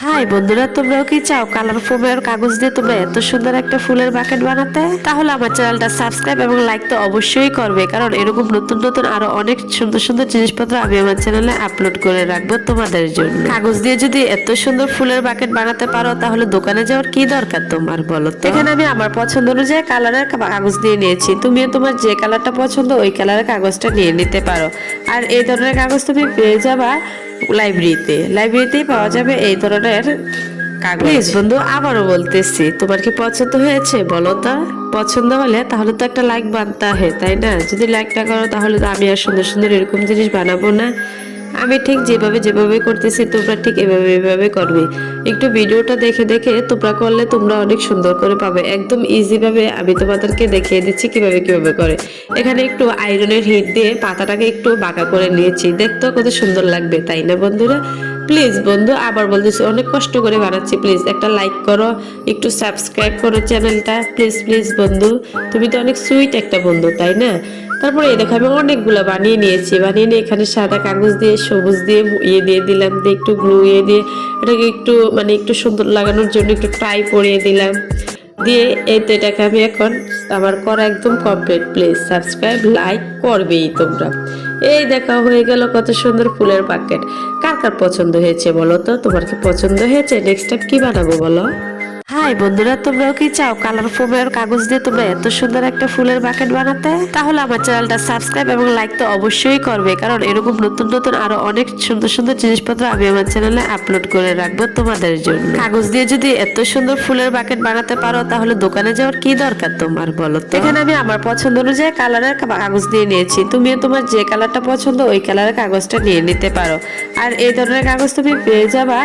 High বন্ধুরা, তোমরাও কি চাও কালার ফোমের কাগজ দিয়ে তোমরা এত সুন্দর একটা ফুলের বাকেট বানাতে? তাহলে আমার চ্যানেলটা সাবস্ক্রাইব এবং লাইক তো অবশ্যই করবে, কারণ এরকম নতুন নতুন আরো অনেক সুন্দর সুন্দর জিনিসপত্র আমি আমার চ্যানেলে আপলোড করে রাখবো তোমাদের জন্য। কাগজ দিয়ে যদি এত সুন্দর ফুলের বাকেট বানাতে পারো তাহলে দোকানে যাওয়ার কি দরকার তোমার, বলো তো? এখানে আমি আমার পছন্দ অনুযায়ী কালারের কাগজ দিয়ে নিয়েছি। তুমিও তোমার যে কালারটা পছন্দ ওই কালারের কাগজটা নিয়ে নিতে পারো। আর এই ধরনের কাগজ তুমি পেয়ে যাবা লাইব্রেরিতেই পাওয়া যাবে এই ধরনের কাগজ। প্লিজ বন্ধু, আবারও বলতেছি, তোমার কি পছন্দ হয়েছে বলো তো? পছন্দ হলে তাহলে তো একটা লাইক বানতে হয়, তাই না? যদি লাইক না করো তাহলে তো আমি আর সুন্দর সুন্দর এরকম জিনিস বানাবো না। আমি ঠিক যেভাবে করতেছি তোমরা ঠিক এভাবে করবে। একটু ভিডিওটা দেখে দেখে তোমরা করলে তোমরা অনেক সুন্দর করে পাবে। একদম ইজি ভাবে আমি তোমাদেরকে দেখিয়ে দিচ্ছি কিভাবে করে। এখানে একটু আয়রনের হিট দিয়ে পাতাটাকে একটু বাঁকা করে নিয়েছি, দেখতে কত সুন্দর লাগবে, তাই না বন্ধুরা? প্লিজ বন্ধু, আবার বলতেছি, অনেক কষ্ট করে বানাচ্ছি, প্লিজ একটা লাইক করো, একটু সাবস্ক্রাইব করো চ্যানেলটা, প্লিজ বন্ধু। তুমি তো অনেক সুইট একটা বন্ধু, তাই না? তারপরে এই দেখো আমি অনেকগুলো বানিয়ে নিয়েছি। বানিয়ে নিয়ে এখানে সাদা কাগজ দিয়ে সবুজ দিয়ে দিয়ে দিলাম, দিয়ে একটু গ্লু দিয়ে এটাকে একটু সুন্দর লাগানোর জন্য একটু টাই পরিয়ে দিলাম। দিয়ে এই তো এটাকে আমি এখন আমার করা একদম কমপ্লিট। প্লিজ সাবস্ক্রাইব লাইক করবেই তোমরা। এই দেখা হয়ে গেল কত সুন্দর ফুলের বাকেট। কার কার পছন্দ হয়েছে বলো তো? তোমার কি পছন্দ হয়েছে? নেক্সট টাইম কি বানাবো বলো? হাই বন্ধুরা, তোমরাও কি চাও কালার ফোমের কাগজ দিয়ে তোমরা এত সুন্দর একটা ফুলের বাকেট বানাতে? তাহলে আমার চ্যানেলটা সাবস্ক্রাইব এবং লাইক তো অবশ্যই করবে, কারণ এরকম নতুন নতুন আরো অনেক সুন্দর সুন্দর জিনিসপত্র আমি আমার চ্যানেলে আপলোড করে রাখবো তোমাদের জন্য। কাগজ দিয়ে যদি এত সুন্দর ফুলের বাকেট বানাতে পারো তাহলে দোকানে যাওয়ার কি দরকার তোমার, বলো তো? এখানে আমি আমার পছন্দ অনুযায়ী কালারের কাগজ দিয়ে নিয়েছি। তুমিও তোমার যে কালারটা পছন্দ ওই কালারের কাগজটা নিয়ে নিতে পারো। আর এই ধরনের কাগজ তুমি পেয়ে যাবা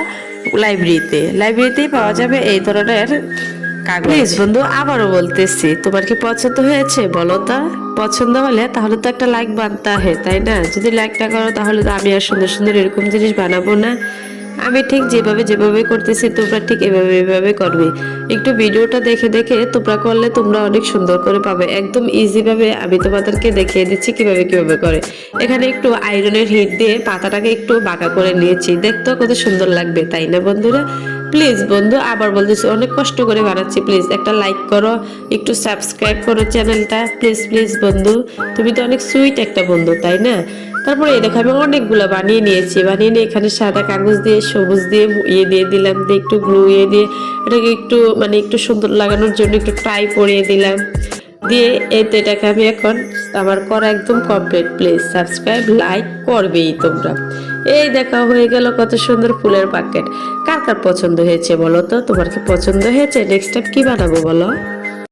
লাইব্রেরিতেই পাওয়া যাবে এই ধরনের কাগজ। প্লিজ বন্ধু, আবারও বলতেছি, তোমার কি পছন্দ হয়েছে বলো তো? পছন্দ হলে তাহলে তো একটা লাইক বানতে হয়, তাই না? যদি লাইক না করো তাহলে তো আমি আর সুন্দর সুন্দর এরকম জিনিস বানাবো না। আমি ঠিক যেভাবে করতেছি তোমরা ঠিক এভাবে করবে। একটু ভিডিওটা দেখে দেখে তোমরা করলে তোমরা অনেক সুন্দর করে পাবে। একদম ইজি ভাবে আমি তোমাদেরকে দেখিয়ে দিচ্ছি কিভাবে করে। এখানে একটু আয়রনের হিট দিয়ে পাতাটাকে একটু বাঁকা করে নিয়েছি, দেখতে কত সুন্দর লাগবে, তাই না বন্ধুরা? প্লিজ বন্ধু, আবার বলতেছি, অনেক কষ্ট করে বানাচ্ছি, প্লিজ একটা লাইক করো, একটু সাবস্ক্রাইব করো চ্যানেলটা, প্লিজ বন্ধু। তুমি তো অনেক সুইট একটা বন্ধু, তাই না? তারপরে এই দেখো আমি অনেকগুলো বানিয়ে নিয়েছি। বানিয়ে নিয়ে এখানে সাদা কাগজ দিয়ে সবুজ দিয়ে দিয়ে দিলাম, দিয়ে একটু গ্লু দিয়ে এটাকে একটু সুন্দর লাগানোর জন্য একটু টাই পরিয়ে দিলাম। দিয়ে এই তো এটাকে আমি এখন আমার করা একদম কমপ্লিট। প্লিজ সাবস্ক্রাইব লাইক করবেই তোমরা। এই দেখা হয়ে গেল কত সুন্দর ফুলের বাকেট। কার কার পছন্দ হয়েছে বলো তো? তোমার কি পছন্দ হয়েছে? নেক্সট টাইম কি বানাবো বলো?